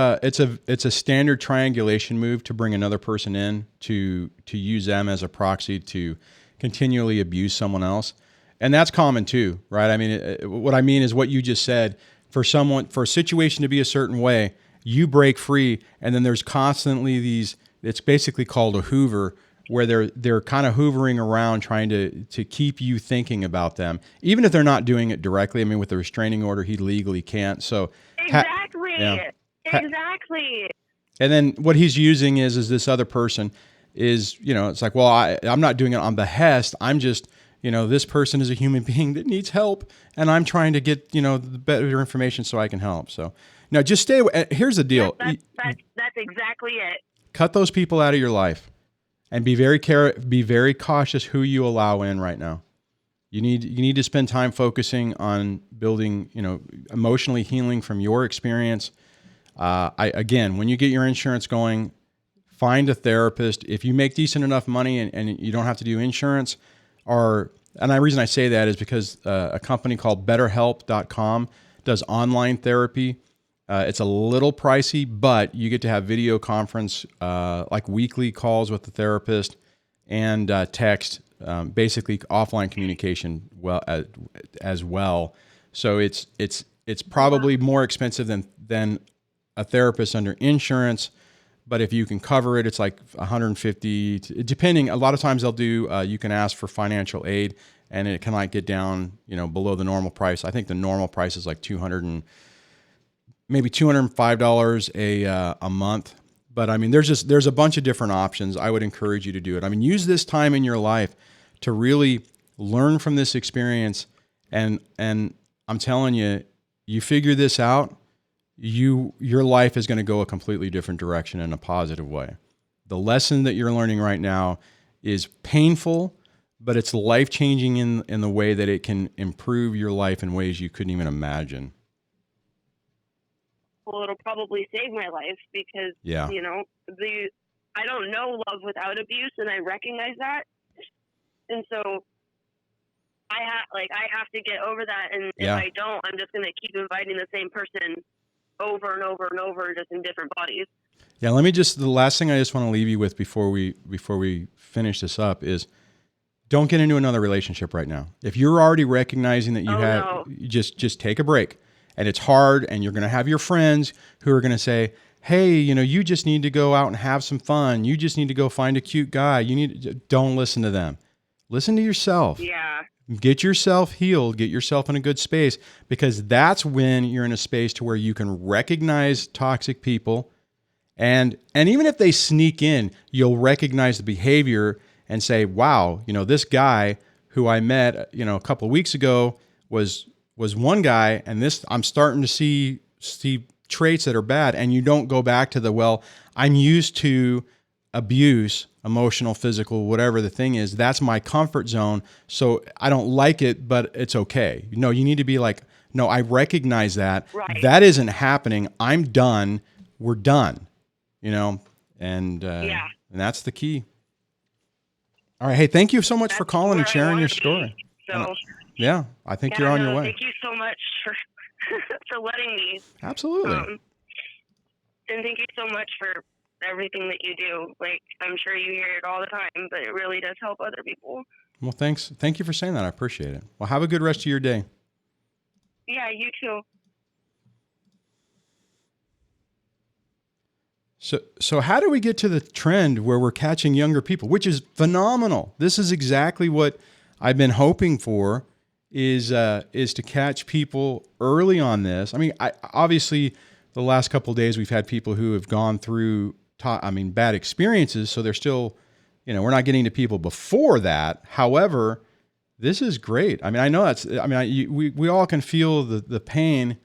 a standard triangulation move to bring another person in to use them as a proxy to continually abuse someone else. And that's common too, right? I mean, what I mean is what you just said. For a situation to be a certain way, you break free, and then there's constantly these. It's basically called a hoover, where they're kind of hoovering around trying to keep you thinking about them, even if they're not doing it directly. I mean, with the restraining order, he legally can't. So exactly, exactly. And then what he's using is this other person is, it's like, well, I'm not doing it on behest. I'm just, this person is a human being that needs help, and I'm trying to get, the better information so I can help. So now just stay away. Here's the deal. That's exactly it. Cut those people out of your life, and be very cautious who you allow in right now. You need to spend time focusing on building, emotionally healing from your experience. Again, when you get your insurance going, find a therapist. If you make decent enough money and you don't have to do insurance, and the reason I say that is because a company called BetterHelp.com does online therapy. It's a little pricey, but you get to have video conference, like weekly calls with the therapist, and text, basically offline communication as well. So it's probably more expensive than a therapist under insurance, but if you can cover it, it's like $150, depending. A lot of times they'll do, you can ask for financial aid, and it can get down, below the normal price. I think the normal price is like maybe $205 a month. But I mean, there's a bunch of different options. I would encourage you to do it. I mean, use this time in your life to really learn from this experience. And I'm telling you, you figure this out, your life is going to go a completely different direction in a positive way. The lesson that you're learning right now is painful, but it's life-changing in the way that it can improve your life in ways you couldn't even imagine. Well, it'll probably save my life, because, I don't know love without abuse, and I recognize that. And so I have to get over that. And if I don't, I'm just going to keep inviting the same person over and over and over, just in different bodies. Yeah. The last thing I just want to leave you with before we finish this up is, don't get into another relationship right now. If you're already recognizing that just take a break. And it's hard, and you're going to have your friends who are going to say, hey, you just need to go out and have some fun. You just need to go find a cute guy. Don't listen to them. Listen to yourself. Yeah. Get yourself healed. Get yourself in a good space, because that's when you're in a space to where you can recognize toxic people. And even if they sneak in, you'll recognize the behavior and say, wow, this guy who I met, a couple of weeks ago was one guy, and this, I'm starting to see traits that are bad. And you don't go back to I'm used to abuse, emotional, physical, whatever the thing is. That's my comfort zone. So I don't like it, but it's okay. You need to be like, no, I recognize that. Right. That isn't happening. I'm done. We're done. And that's the key. All right. Hey, thank you so much for calling and sharing your story. Yeah, I think you're on your way. Thank you so much for letting me. Absolutely. And thank you so much for everything that you do. Like, I'm sure you hear it all the time, but it really does help other people. Well, thanks. Thank you for saying that. I appreciate it. Well, have a good rest of your day. Yeah, you too. So how do we get to the trend where we're catching younger people, which is phenomenal? This is exactly what I've been hoping for, is to catch people early on this. I mean, obviously the last couple of days we've had people who have gone through, bad experiences. So they're still, we're not getting to people before that. However, this is great. I mean, I know we all can feel the pain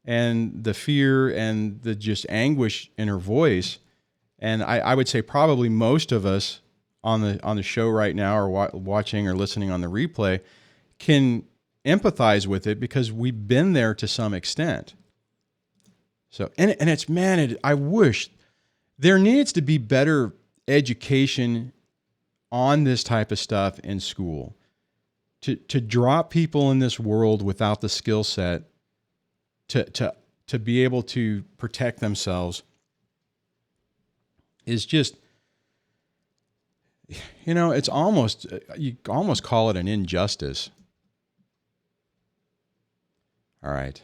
and the fear and the just anguish in her voice. And I would say probably most of us on the show right now, or watching or listening on the replay, can empathize with it because we've been there to some extent. So, and it's, man, I wish there needs to be better education on this type of stuff in school, to drop people in this world without the skill set to be able to protect themselves is just, it's almost, you almost call it an injustice. All right.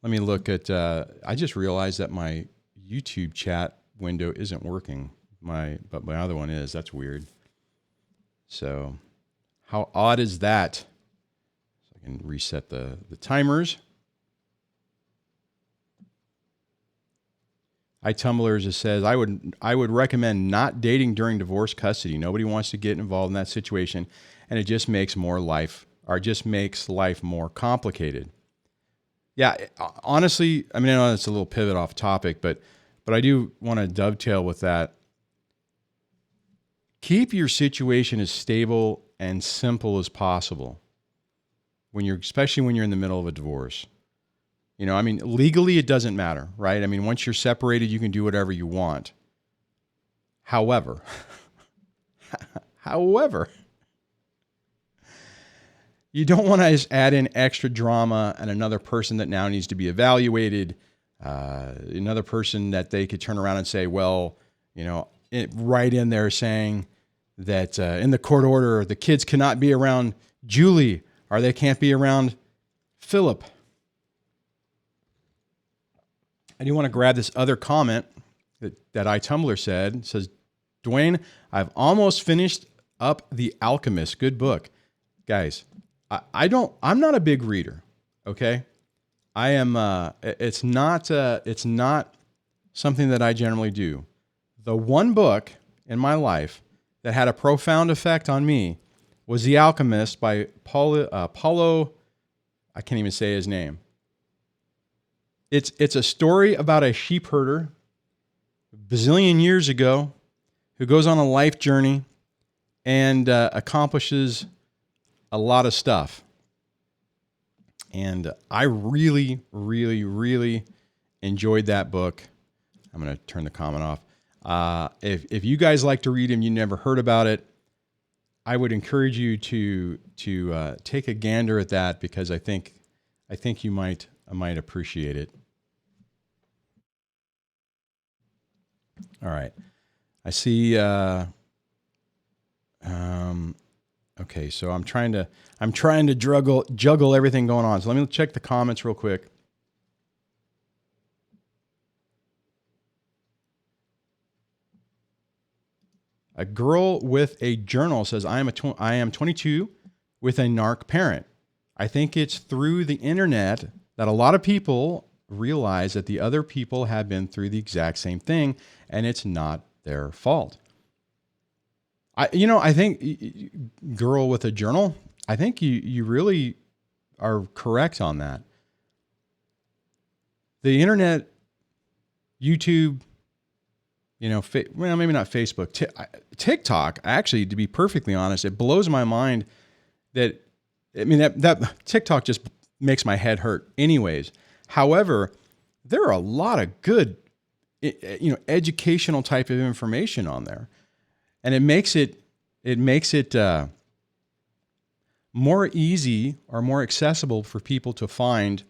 Let me look at, I just realized that my YouTube chat window isn't working. But my other one is. That's weird. So how odd is that? So I can reset the timers. iTumblers, it says, I would recommend not dating during divorce custody. Nobody wants to get involved in that situation, and it just makes life more complicated. Yeah, honestly, I mean, I know it's a little pivot off topic, but I do want to dovetail with that. Keep your situation as stable and simple as possible especially when you're in the middle of a divorce. Legally it doesn't matter, right? I mean, once you're separated, you can do whatever you want. However, you don't want to just add in extra drama and another person that now needs to be evaluated, another person that they could turn around and say, well, right in there saying that in the court order, the kids cannot be around Julie, or they can't be around Philip. I do want to grab this other comment that iTumbler said. It says, Duane, I've almost finished up The Alchemist. Good book. Guys, I'm not a big reader. Okay. I am, it's not something that I generally do. The one book in my life that had a profound effect on me was The Alchemist by Paulo, I can't even say his name. It's a story about a sheep herder a bazillion years ago who goes on a life journey and accomplishes a lot of stuff. And I really, really, really enjoyed that book. I'm going to turn the comment off. If you guys like to read him, you never heard about it, I would encourage you to take a gander at that, because I think you might appreciate it. All right. I see. Okay, so I'm trying to juggle everything going on. So let me check the comments real quick. A girl with a journal says, I am 22 with a narc parent. I think it's through the internet that a lot of people realize that the other people have been through the exact same thing, and it's not their fault. I think, girl with a journal, I think you really are correct on that. The internet, YouTube, well, maybe not Facebook, TikTok, actually, to be perfectly honest, it blows my mind that TikTok just makes my head hurt anyways. However, there are a lot of good, educational type of information on there. And it makes it more easy or more accessible for people to find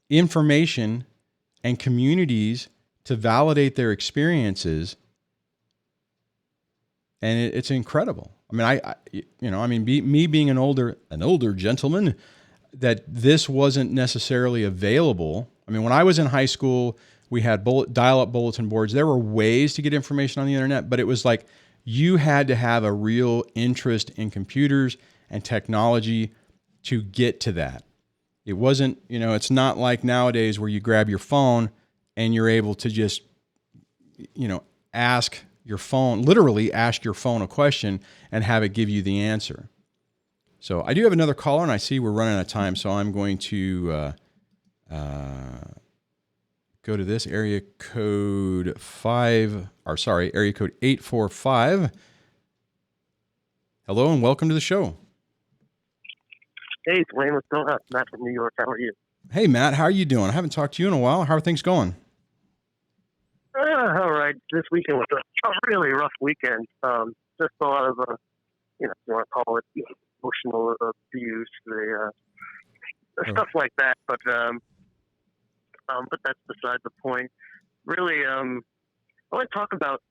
information and communities to validate their experiences. And it's incredible. I mean, me being an older gentleman, that this wasn't necessarily available. I mean, when I was in high school, We had dial-up bulletin boards. There were ways to get information on the internet, but it was like you had to have a real interest in computers and technology to get to that. It wasn't, it's not like nowadays where you grab your phone and you're able to just, literally ask your phone a question and have it give you the answer. So I do have another caller, and I see we're running out of time, so I'm going to go to this area code area code 845. Hello and welcome to the show. Hey, Duane, what's going on? Matt from New York. How are you? Hey, Matt, how are you doing? I haven't talked to you in a while. How are things going? All right. This weekend was a really rough weekend. Just a lot of, if you want to call it emotional abuse, stuff like that. But that's beside the point. Really, I want to talk about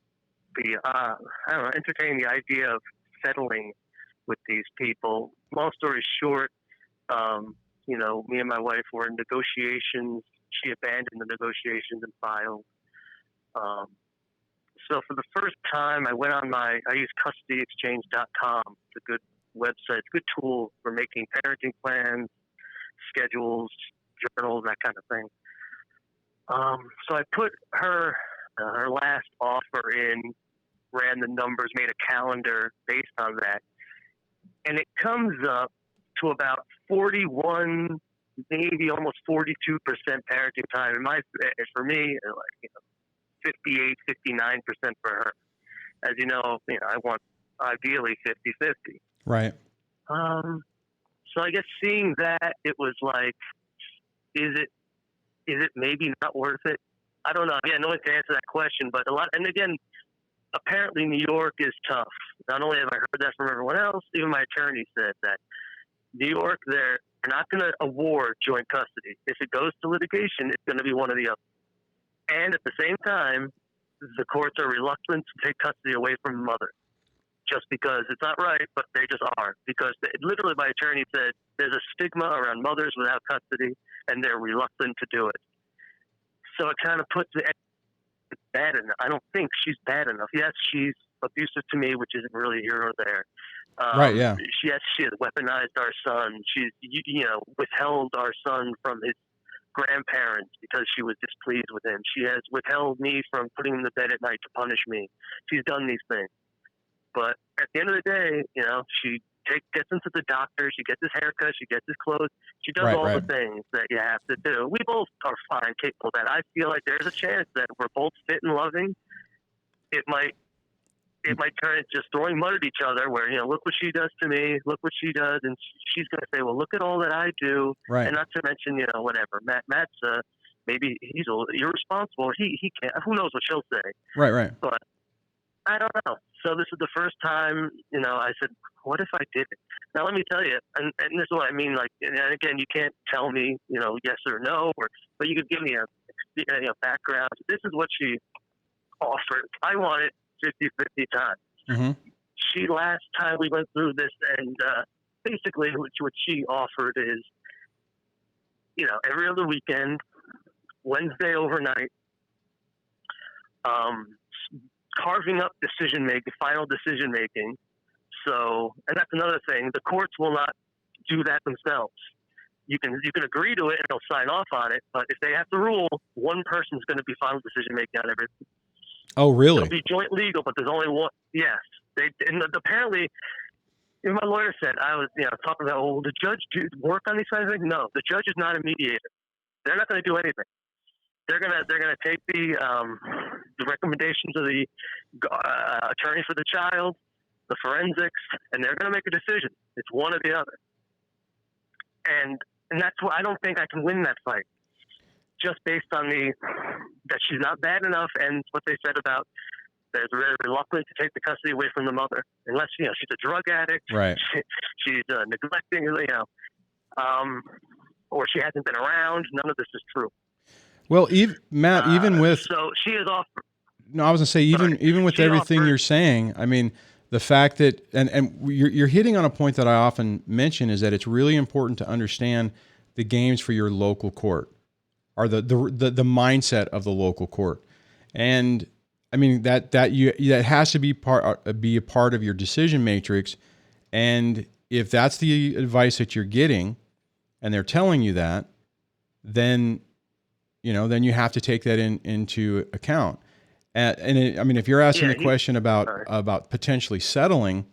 entertaining the idea of settling with these people. Long story short, me and my wife were in negotiations. She abandoned the negotiations and filed. So for the first time, I went on I use custodyexchange.com. It's a good website, it's a good tool for making parenting plans, schedules, journals, that kind of thing. So I put her last offer in, ran the numbers, made a calendar based on that, and it comes up to about 41, maybe almost 42% parenting time. For me, 58, 59% for her. As you know, I want ideally 50-50. Right. So I guess seeing that, it was like, is it maybe not worth it? I don't know. Yeah, no one can answer that question, but and again, apparently New York is tough. Not only have I heard that from everyone else, even my attorney said that New York, they're not going to award joint custody. If it goes to litigation, it's going to be one or the other. And at the same time, the courts are reluctant to take custody away from the mother, just because it's not right, but they just are. Because literally my attorney said there's a stigma around mothers without custody, and they're reluctant to do it. So it kind of puts it bad enough. I don't think she's bad enough. Yes, she's abusive to me, which isn't really here or there. Right, yeah. She has weaponized our son. She's, withheld our son from his grandparents because she was displeased with him. She has withheld me from putting him to bed at night to punish me. She's done these things. But at the end of the day, she gets into the doctor, she gets his haircut, she gets his clothes, she does all the things that you have to do. We both are fine, capable of that. I feel like there's a chance that we're both fit and loving. It might turn into just throwing mud at each other where, look what she does to me, look what she does. And she's going to say, well, look at all that I do. Right. And not to mention, whatever. Matt's, maybe he's irresponsible. He can't, who knows what she'll say. Right. But I don't know. So this is the first time, I said, what if I did it? Now, let me tell you, and this is what I mean, like, and again, you can't tell me, yes or no, but you could give me a background. This is what she offered. I wanted 50-50 times. Mm-hmm. Last time we went through this, and basically what she offered is, every other weekend, Wednesday overnight, carving up final decision making. So, and that's another thing. The courts will not do that themselves. You can agree to it and they'll sign off on it, but if they have to rule, one person's going to be final decision making on everything. Oh, really? It'll be joint legal, but there's only one. Yes, apparently. My lawyer said I was, talking about, well, the judge work on these kinds of things. No, the judge is not a mediator. They're not going to do anything. They're gonna take the recommendations of the attorney for the child, the forensics, and they're gonna make a decision. It's one or the other. And that's why I don't think I can win that fight, just based on that she's not bad enough, and what they said about they're very reluctant to take the custody away from the mother, unless she's a drug addict, right? She's neglecting, or she hasn't been around. None of this is true. Well, Matt, even with so she is off. No, I was gonna say even with everything you're saying, I mean, the fact that and you're hitting on a point that I often mention is that it's really important to understand the games for your local court. are the mindset of the local court. And I mean, that has to be a part of your decision matrix. And if that's the advice that you're getting and they're telling you that, then you have to take that into account. I mean, if you're asking the question about potentially settling,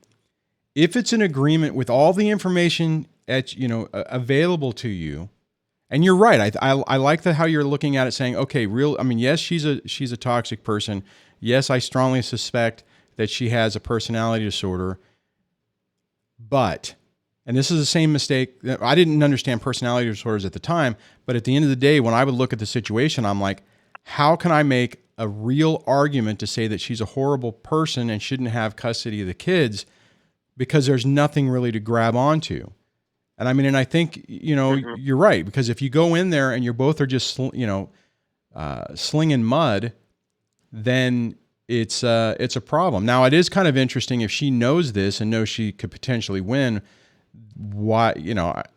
if it's an agreement with all the information available to you, and you're right, I like how you're looking at it, saying, okay, yes, she's a toxic person. Yes, I strongly suspect that she has a personality disorder. But, and this is the same mistake, I didn't understand personality disorders at the time, but at the end of the day, when I would look at the situation, I'm like, how can I make a real argument to say that she's a horrible person and shouldn't have custody of the kids, because there's nothing really to grab onto. And I mean, and I think, you're right, because if you go in there and you're both are just, slinging mud, then it's a problem. Now, it is kind of interesting if she knows this and knows she could potentially win. Why,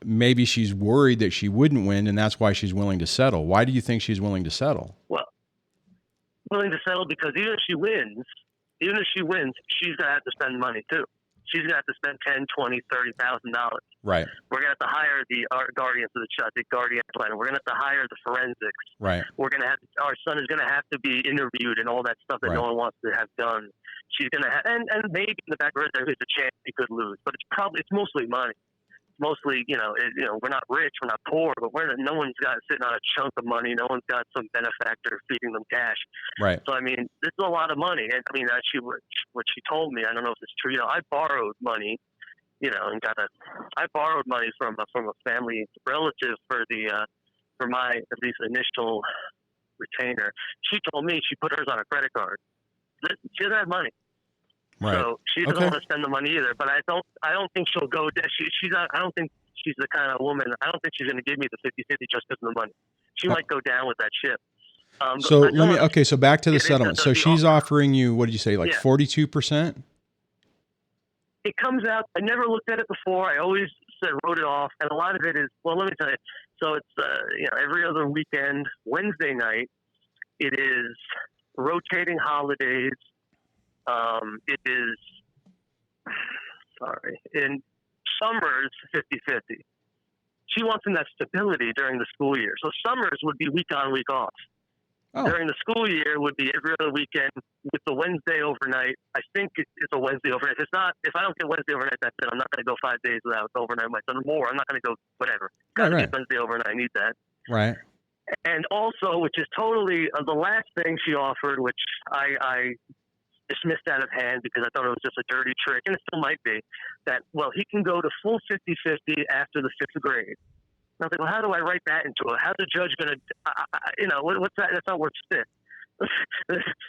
maybe she's worried that she wouldn't win, and that's why she's willing to settle. Why do you think she's willing to settle? Well, willing to settle because even if she wins, she's gonna have to spend money too. She's gonna have to spend $10,000, $20,000, $30,000. Right. We're gonna have to hire our guardians of the child, the guardian plan. We're gonna have to hire the forensics. Right. Our son is gonna have to be interviewed and all that stuff that no one wants to have done. She's gonna have, and maybe in the back of her head there's a chance she could lose, but it's mostly money. Mostly, we're not rich, we're not poor, but no one's got sitting on a chunk of money. No one's got some benefactor feeding them cash. Right. So, I mean, this is a lot of money. And I mean, what she told me, I don't know if it's true. I borrowed money, and I borrowed money from a family relative for my, at least, initial retainer. She told me she put hers on a credit card. She doesn't have money. Right. So she doesn't want to spend the money either. But I don't think she'll go. She's not. I don't think she's the kind of woman. I don't think she's going to give me the 50-50 just because of the money. She might go down with that ship. So back to the settlement. So she's offering you, what did you say, 42%? It comes out. I never looked at it before. I always wrote it off, and a lot of it is. Well, let me tell you. So it's every other weekend, Wednesday night. It is rotating holidays. It is, in summers, 50-50. She wants in that stability during the school year. So summers would be week on, week off. Oh. During the school year would be every other weekend with the Wednesday overnight. I think it's a Wednesday overnight. If I don't get Wednesday overnight, that's it. I'm not going to go 5 days without overnight my son, or I'm not going to go whatever. Right. Wednesday overnight, I need that. Right. And also, which is totally the last thing she offered, which I dismissed out of hand because I thought it was just a dirty trick, and it still might be, that, he can go to full 50-50 after the 5th grade. And I was like, well, how do I write that into it? How's the judge going to, what's that? That's not worth spit.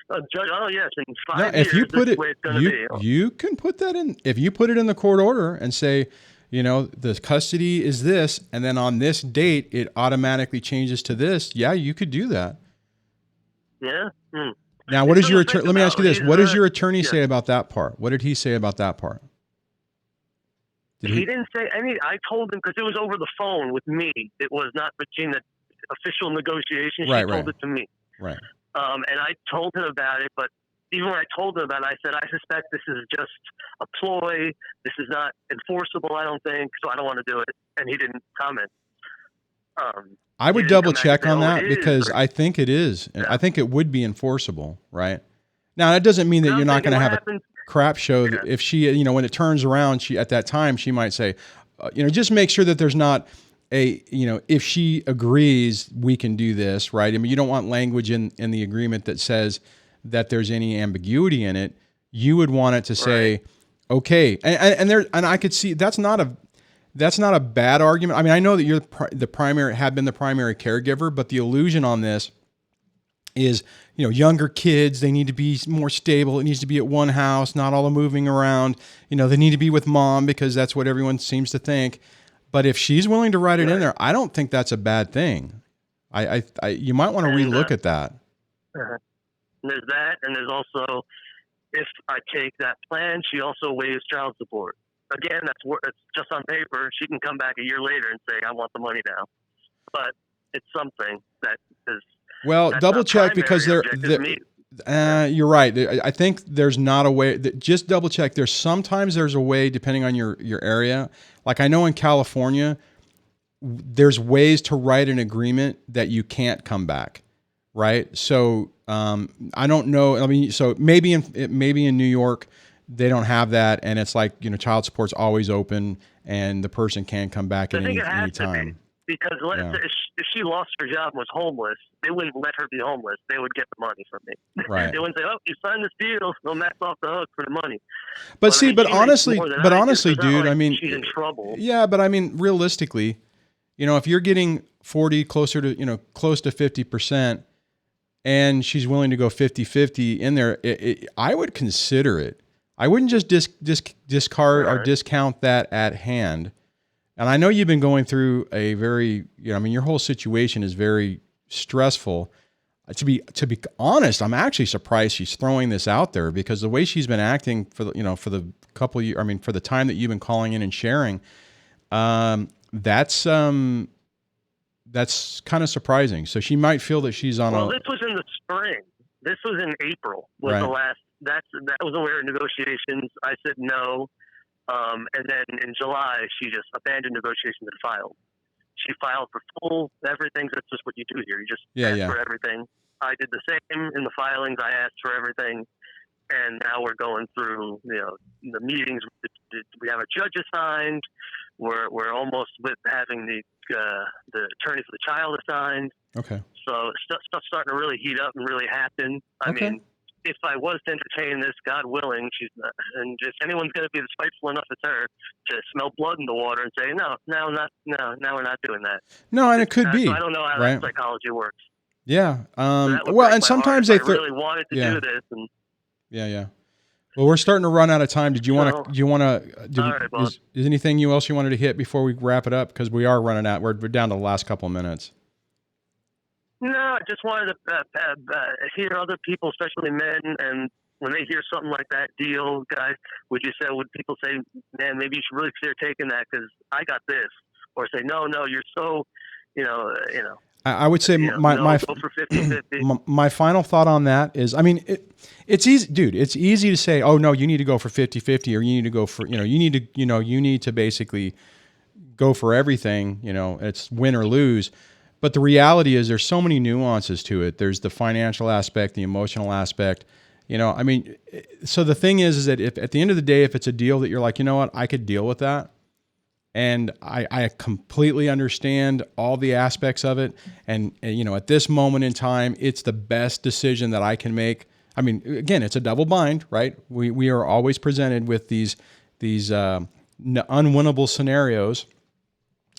A judge, yes, in 5 years, if you put this is the way it's going to be. You can put that in, if you put it in the court order and say, the custody is this, and then on this date, it automatically changes to this. Yeah, you could do that. Yeah. Now, what is your attorney? Let me ask you this: what does your attorney say about that part? What did he say about that part? He didn't say any. I told him because it was over the phone with me. It was not between the official negotiations. She told it to me. Right. And I told him about it, but even when I told him about it, I said, I suspect this is just a ploy. This is not enforceable, I don't think, so I don't want to do it. And he didn't comment. I would double check on that because I think it is. Yeah. I think it would be enforceable, right? Now, that doesn't mean that you're not going to have a crap show. Yeah. If she, when it turns around, at that time, she might say, just make sure that there's not if she agrees, we can do this, right? I mean, you don't want language in the agreement that says that there's any ambiguity in it. You would want it to say, okay, and I could see that's not a bad argument. I mean, I know that you're the primary caregiver, but the illusion on this is, younger kids, they need to be more stable. It needs to be at one house, not all the moving around. They need to be with mom because that's what everyone seems to think. But if she's willing to write it in there, I don't think that's a bad thing. You might want to relook at that. There's that, and there's also, if I take that plan, she also waives child support. Again, it's just on paper. She can come back a year later and say, I want the money now. But it's something that is. Well, That's double not check because primary objective to me. you're right. I think there's not a way. Just double check. Sometimes there's a way depending on your area. Like I know in California, there's ways to write an agreement that you can't come back, right? So I don't know. I mean, so maybe in New York they don't have that, and it's like child support's always open, and the person can come back at any time. Because if she lost her job and was homeless, they wouldn't let her be homeless. They would get the money from me. Right. They wouldn't say, "Oh, you signed this deal, so Matt's off the hook for the money." But honestly, dude, I mean, she's in trouble. Yeah, but I mean, realistically, if you're getting 40, close to 50%, and she's willing to go 50-50 in there, I would consider it. I wouldn't just discard or discount that at hand. And I know you've been going through a very, your whole situation is very stressful. To be honest, I'm actually surprised she's throwing this out there, because the way she's been acting for the couple of years, for the time that you've been calling in and sharing, that's kind of surprising. So she might feel that she's on this was in the spring. This was in April. Was the last. That was when we were in negotiations. I said no. And then in July, she just abandoned negotiations and filed. She filed for full everything. That's just what you do here. You just ask for everything. I did the same in the filings. I asked for everything. And now we're going through, the meetings. We have a judge assigned. We're almost with having the attorney for the child assigned. Okay. So stuff's starting to really heat up and really happen. I mean, if I was to entertain this, God willing, and if anyone's going to be spiteful enough as her to smell blood in the water and say, no, we're not doing that. No, and it could be. So I don't know how that psychology works. Yeah. So and sometimes they really wanted to do this. And yeah. Well, we're starting to run out of time. Did you want to? All right, boss. Is anything else you wanted to hit before we wrap it up? Because we are running out. We're down to the last couple of minutes. No, I just wanted to hear other people, especially men, and when they hear something like that deal, guys, would people say, man, maybe you should really consider taking that because I got this, or say, no, you're so, I would say go for 50-50. My final thought on that is, it's easy, dude. It's easy to say, oh no, you need to go for 50-50, or you need to go for, you need to basically go for everything. It's win or lose. But the reality is there's so many nuances to it. There's the financial aspect, the emotional aspect. So the thing is that if at the end of the day, if it's a deal that you're like, you know what, I could deal with that. And I completely understand all the aspects of it. And at this moment in time, it's the best decision that I can make. Again, it's a double bind, right? We are always presented with these unwinnable scenarios,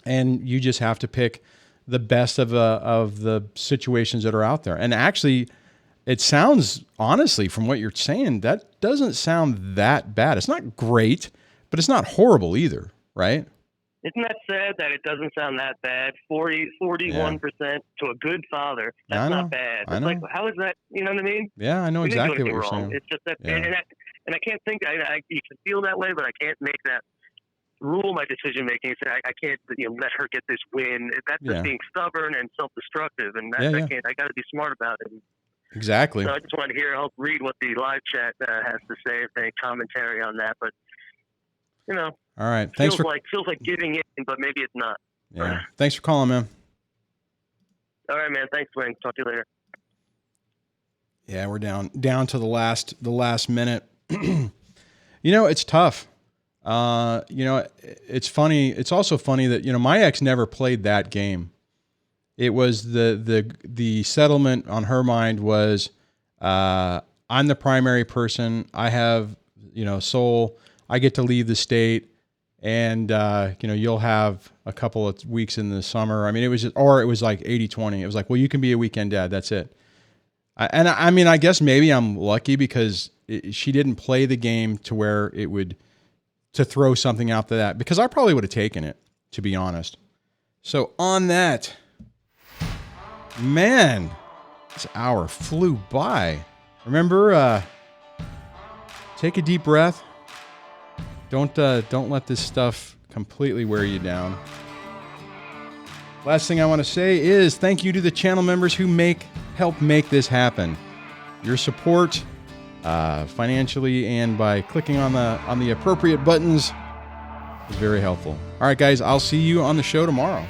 and you just have to pick the best of the situations that are out there. And actually, it sounds, honestly, from what you're saying, that doesn't sound that bad. It's not great, but it's not horrible either, right? Isn't that sad that it doesn't sound that bad? 41% to a good father. That's not bad. It's like, how is that? You know what I mean? Yeah, I know exactly what you're wrong. saying. It's just that, and I can't think, you can feel that way, but I can't make that rule my decision making. Say I can't let her get this win. That's just being stubborn and self-destructive, and I can't. I got to be smart about it. Exactly. So I just wanted to help read what the live chat has to say, if any commentary on that. But all right. Feels like giving in, but maybe it's not. Yeah. Thanks for calling, man. All right, man. Thanks, Duane. Talk to you later. Yeah, we're down to the last minute. It's tough. It's funny. It's also funny that, my ex never played that game. It was the settlement on her mind was, I'm the primary person. I have, sole, I get to leave the state, and, you'll have a couple of weeks in the summer. It was like 80-20. It was like, well, you can be a weekend dad. That's it. I guess maybe I'm lucky because she didn't play the game to where it would, to throw something out to that, because I probably would have taken it, to be honest. So on that, man, this hour flew by. Remember, take a deep breath. Don't let this stuff completely wear you down. Last thing I want to say is thank you to the channel members who help make this happen. Your support, financially and by clicking on the appropriate buttons, is very helpful. All right, guys, I'll see you on the show tomorrow.